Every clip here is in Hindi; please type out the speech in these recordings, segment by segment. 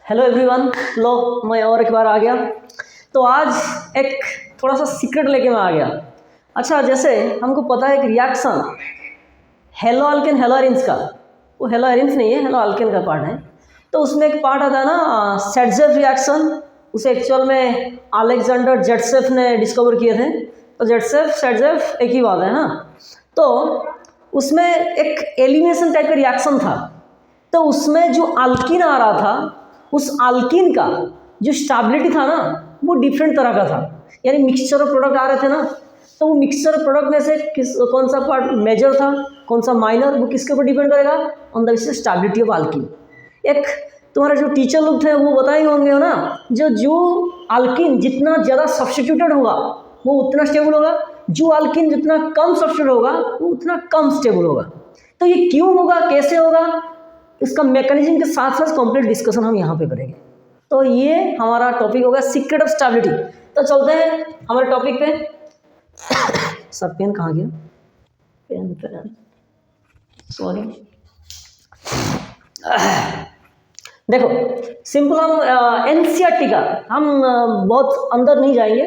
हेलो एवरीवन, लो मैं और एक बार आ गया। तो आज एक थोड़ा सा सीक्रेट लेके मैं आ गया। अच्छा, जैसे हमको पता है कि reaction hello alkane hello arenes का, वो हेलो एरिन्स नहीं है, हेलो अल्केन का पार्ट है। तो उसमें एक पार्ट आता है ना सेटजेफ रिएक्शन, उसे एक्चुअल में अलेक्जेंडर जेटसेफ ने डिस्कवर किए थे। तो जेटसेफ सेटजेफ एक ही बात है ना। तो उसमें एक एलिमिनेशन टाइप का रिएक्शन था। तो उसमें जो अल्किन आ रहा था, उस अल्किन का जो स्टेबिलिटी था ना, वो डिफरेंट तरह का था। यानी मिक्सचर ऑफ प्रोडक्ट आ रहे थे ना, तो वो मिक्सचर ऑफ प्रोडक्ट में से कौन सा पार्ट मेजर था, कौन सा माइनर, वो किसके ऊपर डिपेंड करेगा? On the basis stability of alkene. एक तुम्हारे जो टीचर लोग थे वो बताए होंगे ना, जो अल्किन जितना ज़्यादा सब्स्टिट्यूटेड होगा वो उतना स्टेबल होगा, जो अल्किन जितना कम सब्स्टिट्यूट होगा वो उतना कम स्टेबल होगा। तो ये क्यों होगा, कैसे होगा, इसका मैकेनिज्म के साथ साथ कंप्लीट डिस्कशन हम यहाँ पे करेंगे। तो ये हमारा टॉपिक होगा सीक्रेट ऑफ स्टेबिलिटी। तो चलते हैं हमारे टॉपिक पे। सब पेन कहाँ गया? Pen sorry. देखो सिंपल, हम एनसीईआरटी का हम बहुत अंदर नहीं जाएंगे,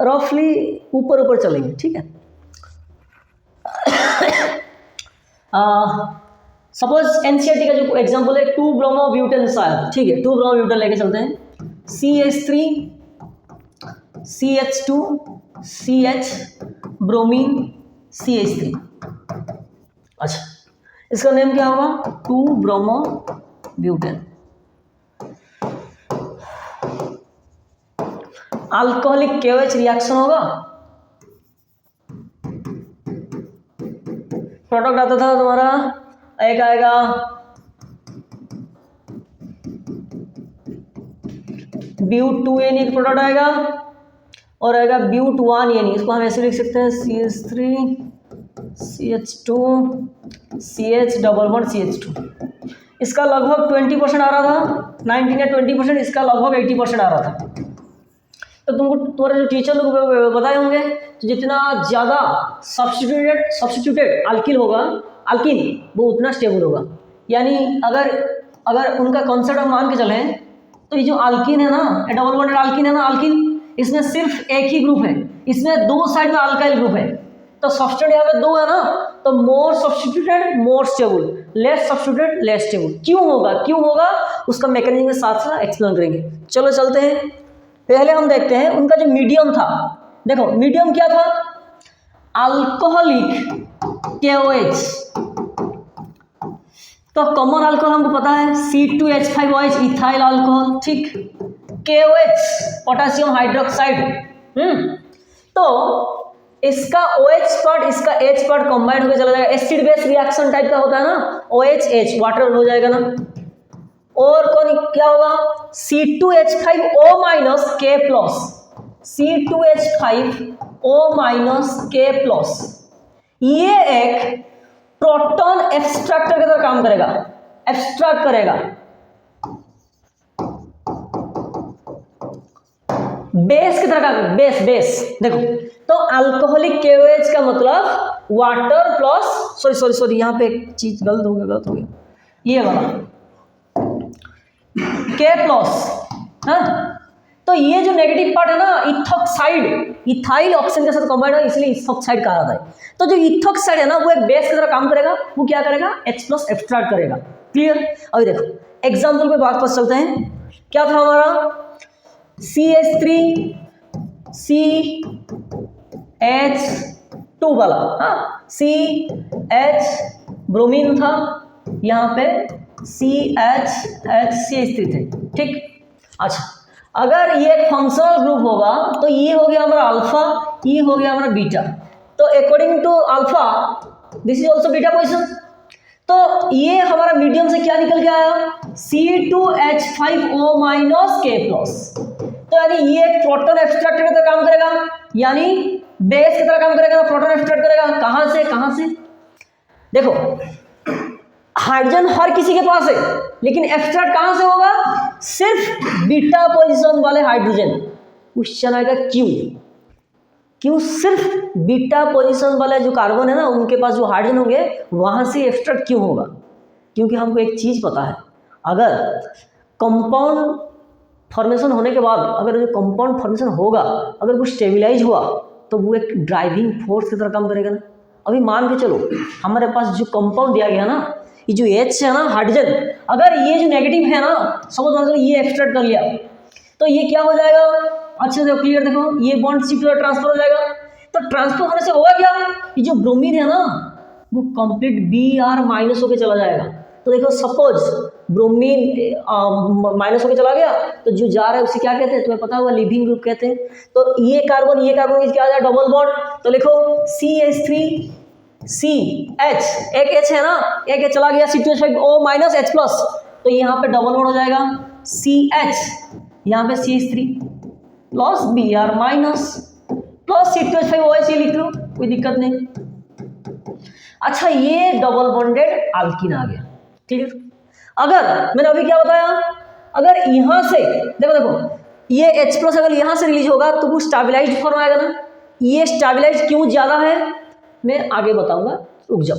रफली ऊपर ऊपर चलेंगे, ठीक है। सपोज एनसीईआरटी का जो एग्जांपल है 2-ब्रोमोब्यूटेन शायद, ठीक है, 2-ब्रोमोब्यूटेन लेके चलते हैं। CH3 CH2 CH bromine CH3। अच्छा, इसका नेम क्या होगा? 2-ब्रोमोब्यूटेन। अल्कोहलिक KOH रिएक्शन होगा, प्रोडक्ट आता था तुम्हारा, एक आएगा ब्यूट2N एक प्रोडक्ट आएगा, और आएगा ब्यूट1N। इसको हम ऐसे लिख सकते हैं CH3 CH2 CH11CH2। इसका लगभग 20% आ रहा था, 19 या 20%, इसका लगभग 80% आ रहा था। तो तुमको तुम्हारे जो टीचर लोग बताए होंगे, तो जितना ज़्यादा सब्स्टिट्यूटेड अल्किल होगा, अल्किन, वो उतना स्टेबल होगा। यानी अगर उनका कॉन्सेप्ट हम मान के चलें, तो ये जो अल्किन है ना, डबल बॉन्डेड अल्किन है ना, अल्किन, इसमें सिर्फ एक ही ग्रुप है, इसमें दो साइड में अल्काइल ग्रुप है। तो सब्स्टिट्यूट यहाँ पे दो है ना, तो मोर substituted more stable, less substituted less stable. क्यों होगा उसका मैकेनिज्म के साथ साथ एक्सप्लेन करेंगे। चलो चलते हैं। पहले हम देखते हैं उनका जो मीडियम था। देखो मीडियम क्या था? Alcoholic KOH। तो कॉमन अल्कोहल हमको पता है C2H5OH इथाइल अल्कोहल, ठीक। KOH potassium hydroxide. तो इसका OH पार्ट, इसका H पार्ट कंबाइंड होकर चला जाएगा, एसिड बेस रिएक्शन टाइप का होता है ना, OH वाटर हो जाएगा ना। और कौन क्या होगा? C2H5O minus K plus, C2H5O minus K plus. ये एक प्रोटॉन एक्सट्रैक्टर की तरह काम करेगा, एक्सट्रैक्ट करेगा, बेस की तरह का, बेस। देखो तो अल्कोहलिक KOH का मतलब वाटर प्लस, सॉरी यहाँ पे एक चीज गलत हो गया, ये वाला K प्लस, हाँ। तो ये जो नेगेटिव पार्ट है ना, इथॉक्साइड, इथाइल ऑक्सीजन के साथ कंबाइंड है, इसलिए इथॉक्साइड कहा जाता है। तो जो इथॉक्साइड है ना, वो एक बेस की तरह काम करेगा। वो क्या करेगा? H प्लस एक्सट्रैक्ट करेगा। क्लियर? अभी देखो एग्जाम्पल पे वापस चलते हैं। क्या था हमारा? CH3 CH2 वाला, हाँ, CH ब्रोमीन था, यहाँ पे CH3 थे, ठीक। अच्छा, अगर ये फंक्शनल ग्रुप होगा तो ये हो गया हमारा अल्फा, ये हो गया हमारा बीटा। तो according to alpha this is also beta position. तो ये हमारा मीडियम से क्या निकल के आया? C2H5O minus K plus. तो यानी ये एक प्रोटॉन एक्सट्रैक्टर की तरह काम करेगा, यानी बेस की तरह काम करेगा, प्रोटॉन एक्सट्रैक्ट करेगा। कहां से? देखो हाइड्रोजन हर किसी के पास है, लेकिन एक्सट्रैक्ट कहां से होगा? सिर्फ बीटा पोजीशन वाले हाइड्रोजन। क्वेश्चन आएगा क्यों सिर्फ बीटा पोजीशन वाले जो कार्बन है ना, उनके पास जो हाइड्रोजन होंगे, वहां से एक्सट्रैक्ट क्यों होगा? क्योंकि हमको एक चीज पता है, अगर कंपाउंड फॉर्मेशन होने के बाद अगर जो कंपाउंड फॉर्मेशन होगा अगर वो स्टेबलाइज हुआ तो वो एक ड्राइविंग फोर्स की तरह काम करेगा ना। अभी मान के चलो हमारे पास जो कंपाउंड दिया गया ना, ये जो H है ना हाइड्रोजन, अगर ये जो नेगेटिव है ना, समझ मान लो ये एक्सट्रैक्ट कर लिया तो ये क्या हो जाएगा, अच्छे से क्लियर देखो, ये बॉन्ड शिफ्ट हो ट्रांसफर हो जाएगा। तो ट्रांसफर होने से होगा क्या, ये जो ब्रोमीन है ना वो कंप्लीट Br माइनस होके चला जाएगा। तो देखो सपोज ब्रोमीन माइनस होके चला गया तो जो जा रहा है उसे क्या कहते हैं, तुम्हें पता होगा लीविंग ग्रुप कहते हैं। तो ये कार्बन क्या आ जाए डबल बॉन्ड, तो लिखो CH3CH, एक H है ना, एक H चला गया C2H5O माइनस H प्लस, तो यहाँ पे डबल बॉन्ड हो जाएगा CH, यहाँ पे CH3 plus Br minus plus C2H5OH, ये लिख लो कोई दिक्कत नहीं। अच्छा ये डबल बॉन्डेड अल्कीन आ गया, ठीक है। अगर मैंने अभी क्या बताया, अगर यहां से देखो ये H प्लस अगर यहां से रिलीज होगा तो वो स्टेबलाइज्ड फॉर्म आएगा ना। ये स्टेबलाइज क्यों ज्यादा है मैं आगे बताऊंगा, रुक जाओ।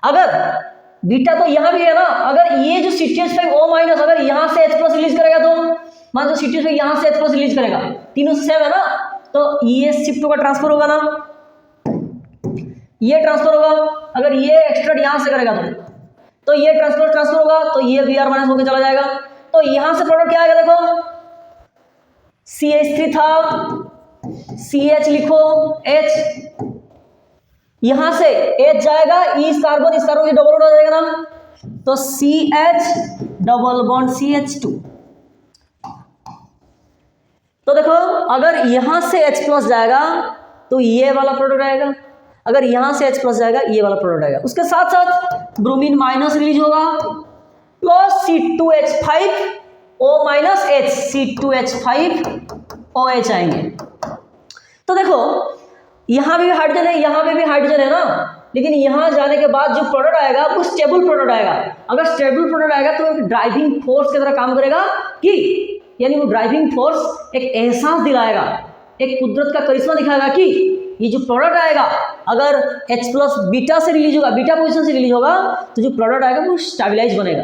अगर बीटा तो यहां भी है ना, अगर ये जो CH5O माइनस अगर यहां से H प्लस रिलीज करेगा तो मान लो CH5 यहां से H प्लस रिलीज करेगा, तीनों से सेम है ना, तो ये शिफ्ट होगा ट्रांसफर होगा ना, ये ट्रांसफर होगा। अगर ये एक्स्ट्रा यहां से करेगा तो ये ट्रांसफर होगा, तो ये Br माइनस होकर चला जाएगा। तो यहां से प्रोडक्ट क्या आएगा, देखो CH3 था, CH लिखो H, यहां से H जाएगा, इस कार्बन की डबल बॉन्ड हो जाएगा ना, तो CH डबल बॉन्ड CH2। तो देखो अगर यहां से H प्लस जाएगा तो ये वाला प्रोडक्ट आएगा, अगर यहां से H प्लस जाएगा ये वाला प्रोडक्ट आएगा। उसके साथ साथ ब्रोमीन माइनस रिलीज होगा plus C2H5O minus H, C2H5OH आएंगे। तो देखो यहां भी हाइड्रोजन है, यहां पे भी हाइड्रोजन है ना, लेकिन यहां जाने के बाद जो प्रोडक्ट आएगा वो स्टेबल प्रोडक्ट आएगा। अगर स्टेबल प्रोडक्ट आएगा तो एक ड्राइविंग फोर्स की तरह काम करेगा, कि यानी वो ड्राइविंग फोर्स एक एहसास दिलाएगा, एक कुदरत का करिश्मा दिखाएगा कि ये जो प्रोडक्ट आएगा अगर H प्लस बीटा से रिलीज होगा, बीटा पोजीशन से रिलीज होगा, तो जो प्रोडक्ट आएगा वो स्टेबलाइज बनेगा।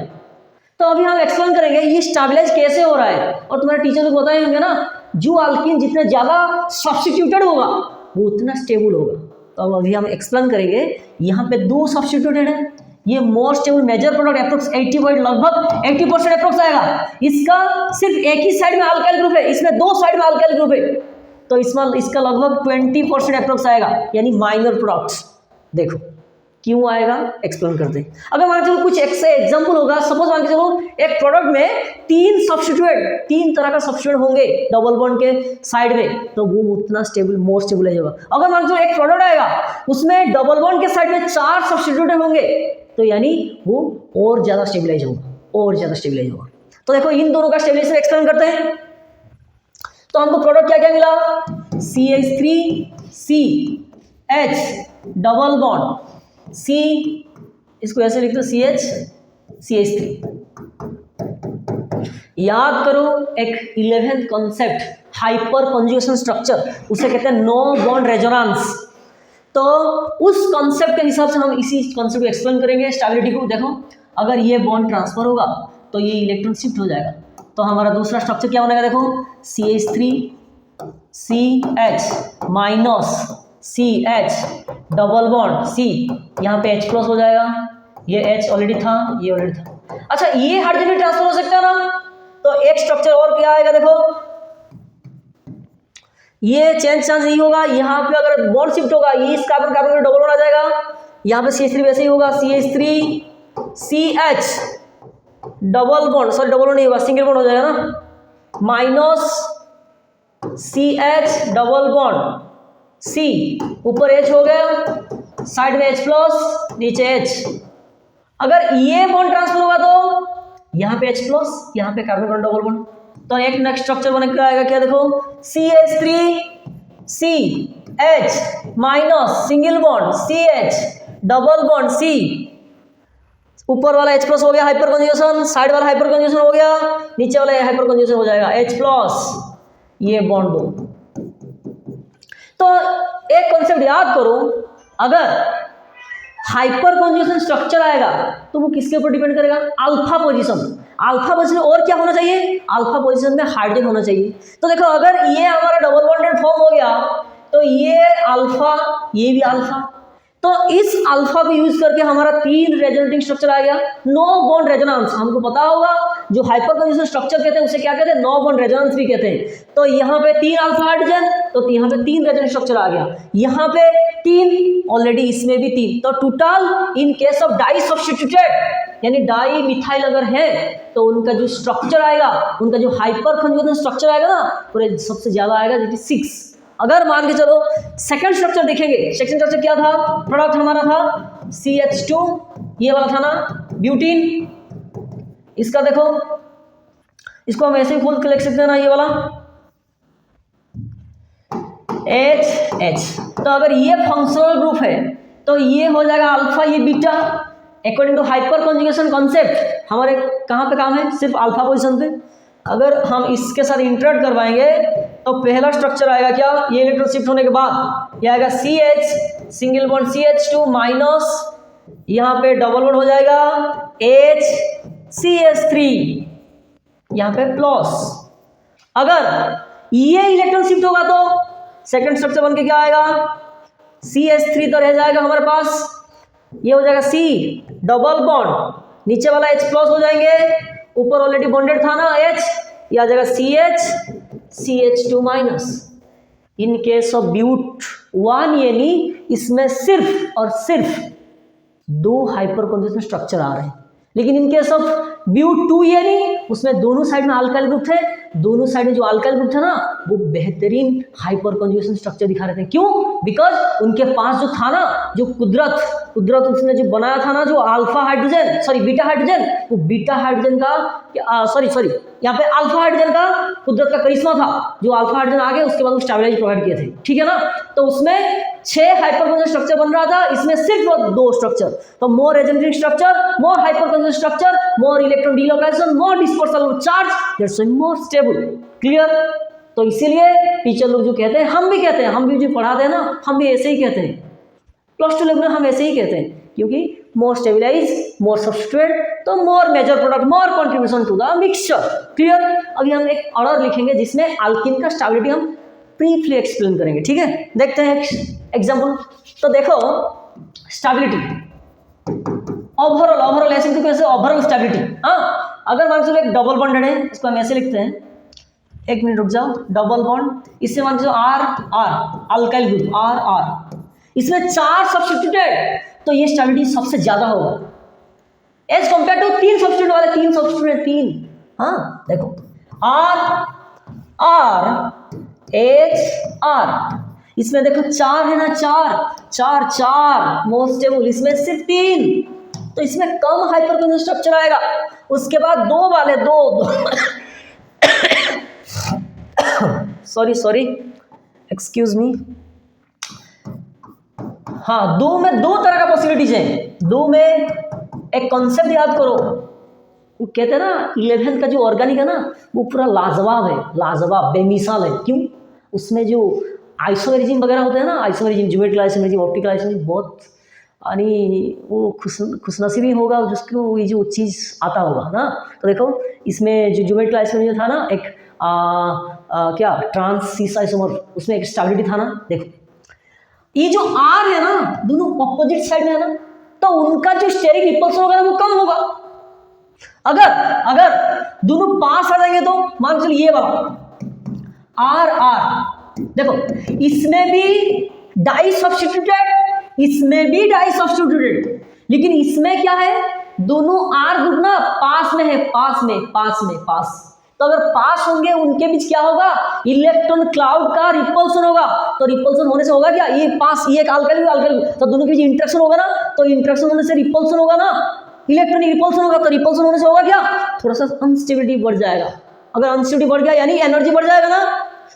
तो अभी हम एक्सप्लेन करेंगे ये स्टेबलाइज कैसे हो रहा है, और तुम्हारे टीचर लोग बताए होंगे ना, जो अल्कीन जितने ज्यादा सब्स्टिट्यूटेड होगा वो उतना स्टेबल होगा। तो अभी हम एक्सप्लेन करेंगे। यहाँ पे 2 सब्स्टिट्यूटेड है, ये more stable major product approx 80% लगभग 80% अप्रोक्स आएगा। इसका सिर्फ एक ही साइड में अल्काइल ग्रुप है, इसमें 2 साइड में अल्काइल ग्रुप है, तो इसका लगभग 20% अप्रोक्स आएगा, यानी माइनर प्रोडक्ट्स। देखो क्यों आएगा एक्सप्लेन करते हैं। अगर मान के चलो कुछ एक से एग्जांपल होगा, सपोज मान के चलो एक प्रोडक्ट में 3 तरह का सब्स्टिट्यूएंट होंगे डबल बॉन्ड के साइड में, तो वो उतना स्टेबल मोर स्टेबलाइज होगा। अगर मान के चलो एक प्रोडक्ट आएगा उसमें डबल बॉन्ड के साइड में 4 सब्स्टिट्यूएंट होंगे, तो यानी वो और ज्यादा स्टेबलाइज होगा, तो देखो इन दोनों का स्टेबलाइजेशन एक्सप्लेन करते हैं। तो हमको प्रोडक्ट क्या क्या मिला, CH3CH डबल बॉन्ड C, इसको ऐसे लिख दो CH3। याद करो एक 11th concept hyper conjugation structure, उसे कहते हैं नो बॉन्ड रेजोनेंस। तो उस कॉन्सेप्ट के हिसाब से हम इसी कॉन्सेप्ट को एक्सप्लेन करेंगे। स्टेबिलिटी को देखो, अगर ये बॉन्ड ट्रांसफर होगा तो ये इलेक्ट्रॉन शिफ्ट हो जाएगा, तो हमारा दूसरा स्ट्रक्चर क्या बनेगा, देखो CH3CH minus CH double bond C, यहाँ पे H प्लस हो जाएगा, ये H ऑलरेडी था, ये ऑलरेडी था। अच्छा ये हाइड्रोजन भी ट्रांसफर हो सकता है ना, तो एक स्ट्रक्चर और क्या आएगा, देखो ये चेंज यही होगा, यहाँ पे अगर बॉन्ड शिफ्ट होगा ये इस कार्बन में डबल बॉन्ड आ जाएगा, यहाँ पे CH3 वैसे ही होगा, CH3CH double bond, sorry double bond नहीं होगा, सिंगल बॉन्ड हो जाएगा ना, minus CH double bond C, ऊपर H हो गया, साइड में H प्लस, नीचे H। अगर ये बॉन्ड ट्रांसफर होगा तो यहाँ पे H प्लस, यहाँ पे कार्बन डबल बॉन्ड, तो एक नेक्स्ट स्ट्रक्चर बन के आएगा क्या, देखो CH3CH minus single bond CH double bond C, ऊपर वाला H प्लस हो गया हाइपर कंजुगेशन, साइड वाला हाइपर कंजुगेशन हो गया, नीचे वाला हाइपर कंजुगेशन हो जाएगा H प्लस, ये बॉन्ड दो। तो एक कॉन्सेप्ट याद करो, अगर हाइपर कंजुगेशन स्ट्रक्चर आएगा तो वो किसके ऊपर डिपेंड करेगा, अल्फा पोजीशन। अल्फा पोजीशन और क्या होना चाहिए, अल्फा पोजीशन में हाइड्रोजन होना चाहिए। तो देखो अगर ये हमारा डबल बॉन्डेड फॉर्म हो गया तो ये अल्फा, ये भी अल्फा, तो इस अल्फा को यूज करके हमारा 3 रेजोनेटिंग स्ट्रक्चर आ गया। नो बॉन्ड रेजोनेंस, हमको पता होगा जो हाइपर कंजुगेशन स्ट्रक्चर कहते हैं उसे क्या कहते हैं, नो बॉन्ड रेजोनेंस भी कहते हैं। तो यहाँ पे 3 अल्फा हाइड्रोजन, तो यहाँ पे 3 रेजोनेंट स्ट्रक्चर आ गया, यहाँ पे 3, ऑलरेडी इसमें भी 3, तो total in case of disubstituted यानी डाई मिथाइल अगर है तो उनका जो स्ट्रक्चर आएगा, उनका जो हाइपर कंजुगेशन स्ट्रक्चर आएगा ना, पूरे सबसे ज्यादा आएगा, जो कि 6। अगर मान के चलो सेकंड स्ट्रक्चर देखेंगे, सेकंड स्ट्रक्चर क्या था, प्रोडक्ट हमारा था CH2, ये वाला था ना ब्यूटीन। इसका देखो, इसको हम ऐसे ही खोल के लिख सकते हैं ना, ये वाला H। तो अगर ये फंक्शनल ग्रुप है तो ये हो जाएगा अल्फा, ये beta. According to hyperconjugation concept हमारे कहाँ पे काम है, सिर्फ अल्फा पोजीशन पे। अगर हम इसके साथ इंटरेक्ट करवाएंगे तो पहला स्ट्रक्चर आएगा क्या, ये इलेक्ट्रॉन शिफ्ट होने के बाद ये आएगा CH, single bond CH2 minus, यहाँ पे डबल बॉन्ड हो जाएगा HCH3, यहाँ पे प्लस। अगर ये इलेक्ट्रॉन शिफ्ट होगा तो सेकंड स्ट्रक्चर बन के क्या आएगा, CH3 तो रह जाएगा हमारे पास, ये हो जाएगा C, डबल बॉन्ड, नीचे वाला H प्लस हो जाएंगे, ऊपर ऑलरेडी बॉन्डेड था ना H, ये आ जाएगा CH, CH2 माइनस। इन केस ऑफ ब्यूट 1 यानी इसमें सिर्फ और सिर्फ 2 हाइपर कॉन्जुगेशन स्ट्रक्चर आ रहे हैं, लेकिन इन केस ऑफ ब्यूट 2 यानी उसमें दोनों साइड में अल्काइल ग्रुप थे, दोनों साइड में जो अल्काइल ग्रुप था ना वो बेहतरीन हाइपर कॉन्जुगेशन स्ट्रक्चर दिखा रहे थे। क्यों? बिकॉज उनके पास जो था ना, जो कुदरत उसने जो बनाया था ना, जो alpha hydrogen, sorry beta hydrogen, वो बीटा हाइड्रोजन का सॉरी यहाँ पे अल्फा हाइड्रोजन का कुदरत का करिश्मा था, जो अल्फा हाइड्रोजन आ गए उसके बाद वो स्टेबलाइज प्रोवाइड किए थे, ठीक है ना। तो उसमें 6 हाइपर कॉन्जुगेशन स्ट्रक्चर बन रहा था, इसमें सिर्फ 2 स्ट्रक्चर, तो more resonating structure, more hyperconjugation structure, more electron delocalisation, more dispersal of charge, that's more stable. Clear? तो इसीलिए टीचर लोग जो कहते हैं, हम भी कहते हैं, हम भी जो पढ़ाते हैं ना, हम भी ऐसे ही कहते हैं, +2 लेवल में हम ऐसे ही कहते हैं, क्योंकि मोर स्टेबलाइज, मोर सब्सट्रेट, तो more major product, more contribution to the mixture. Clear? अभी हम एक ऑर्डर लिखेंगे जिसमें अल्किन का स्टेबिलिटी हम ब्रीफली एक्सप्लेन करेंगे, ठीक है। देखते हैं एग्जाम्पल। तो देखो स्टेबिलिटी ओवरऑल ऐसे तो कैसे ओवरऑल स्टेबिलिटी, हाँ अगर मान चलो एक डबल बॉन्डेड है, इसको हम ऐसे लिखते हैं, एक मिनट रुक जाओ, डबल बॉन्ड, इससे मान चलो R अल्काइल ग्रुप R, इसमें 4 सब्स्टिट्यूटेड, तो ये स्टेबिलिटी सबसे ज्यादा होगा एज कंपेयर टू 3 सब्स्टिट्यूट वाले, 3 सब्स्टिट्यूट 3, हाँ देखो R HR, इसमें देखो 4 है ना, 4 मोस्ट स्टेबल, इसमें सिर्फ 3, तो इसमें कम हाइपर कॉन्जुगेशन स्ट्रक्चर आएगा। उसके बाद 2 वाले 2 सॉरी एक्सक्यूज मी, हाँ 2 में 2 तरह का पॉसिबिलिटीज है। 2 में एक कॉन्सेप्ट याद करो, वो कहते हैं ना 11th का जो ऑर्गेनिक है ना वो पूरा लाजवाब है, लाजवाब बेमिसाल है। क्यों? उसमें जो आइसोमेरिज्म वगैरह होते हैं ना, isomerism, geometrical isomerism, optical isomerism, बहुत यानी वो खुशनसीबी होगा जिसको ये जो चीज़ आता होगा ना। तो देखो इसमें जो ज्योमेट्रिकल आइसोमेरिज्म था ना, एक क्या ट्रांस सीस आइसोमर, उसमें एक स्टेबिलिटी था ना। देखो ये जो R है ना, दोनों ऑपोजिट साइड में है ना, तो उनका जो स्टेरिक रिपल्सन होगा वो कम होगा। अगर दोनों पास आ जाएंगे तो मान चलो ये वाला R, देखो इसमें भी डाई सब्स्टिट्यूटेड, इसमें भी डाई सब्स्टिट्यूटेड, लेकिन इसमें क्या है, दोनों R ग्रुप ना पास में है, पास। तो अगर पास होंगे उनके बीच क्या होगा, इलेक्ट्रॉन क्लाउड का रिपल्सन होगा। तो रिपल्सन होने से होगा क्या, ये पास, ये एक अल्काइल, तो दोनों के बीच इंटरेक्शन होगा ना, तो इंटरेक्शन होने से रिपल्सन होगा ना, इलेक्ट्रॉनिक रिपल्सन होगा, तो रिपल्सन होने से होगा क्या, थोड़ा सा अनस्टेबिलिटी बढ़ जाएगा। अगर अनस्टेबिलिटी बढ़ गया यानी एनर्जी बढ़ जाएगा ना,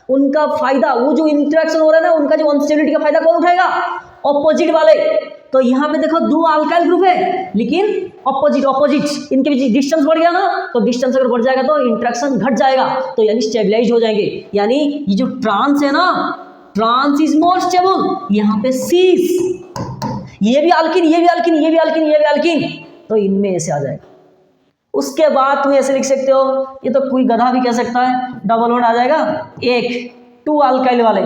उनका फायदा, वो जो इंटरेक्शन हो रहा है ना, उनका जो अनस्टेबिलिटी का फायदा कौन उठाएगा, ऑपोजिट वाले। तो यहाँ पे देखो 2 अल्काइल ग्रुप है, लेकिन ऑपोजिट, इनके बीच डिस्टेंस बढ़ गया ना, तो डिस्टेंस अगर बढ़ जाएगा तो इंटरेक्शन घट जाएगा, तो यानी स्टेबलाइज हो जाएंगे। यानी ये जो ट्रांस है ना, ट्रांस इज मोर स्टेबल, यहाँ पे सीस, ये भी अल्किन, तो इनमें ऐसे आ जाएगा। उसके बाद तुम ऐसे लिख सकते हो, ये तो कोई गधा भी कह सकता है, डबल बॉन्ड आ जाएगा, एक 2 अल्काइल वाले,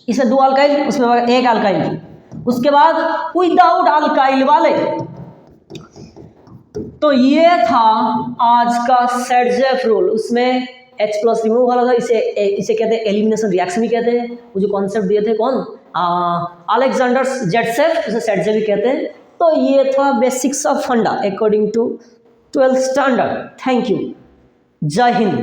इसे 2 अल्काइल, उसमें 1 अल्काइल, उसके बाद विदाउट अल्काइल वाले। तो ये था आज का सेडजेफ रूल। उसमें H+ रिमूव वाला था, इसे कहते हैं एलिमिनेशन रिएक्शन भी कहते हैं। वो जो कॉन्सेप्ट दिए थे कौन, अलेक्जेंडर जेटसेफ, उसे सेडजेफ भी कहते हैं। तो ये था basics of funda according to 12th standard. Thank you, Jai Hind.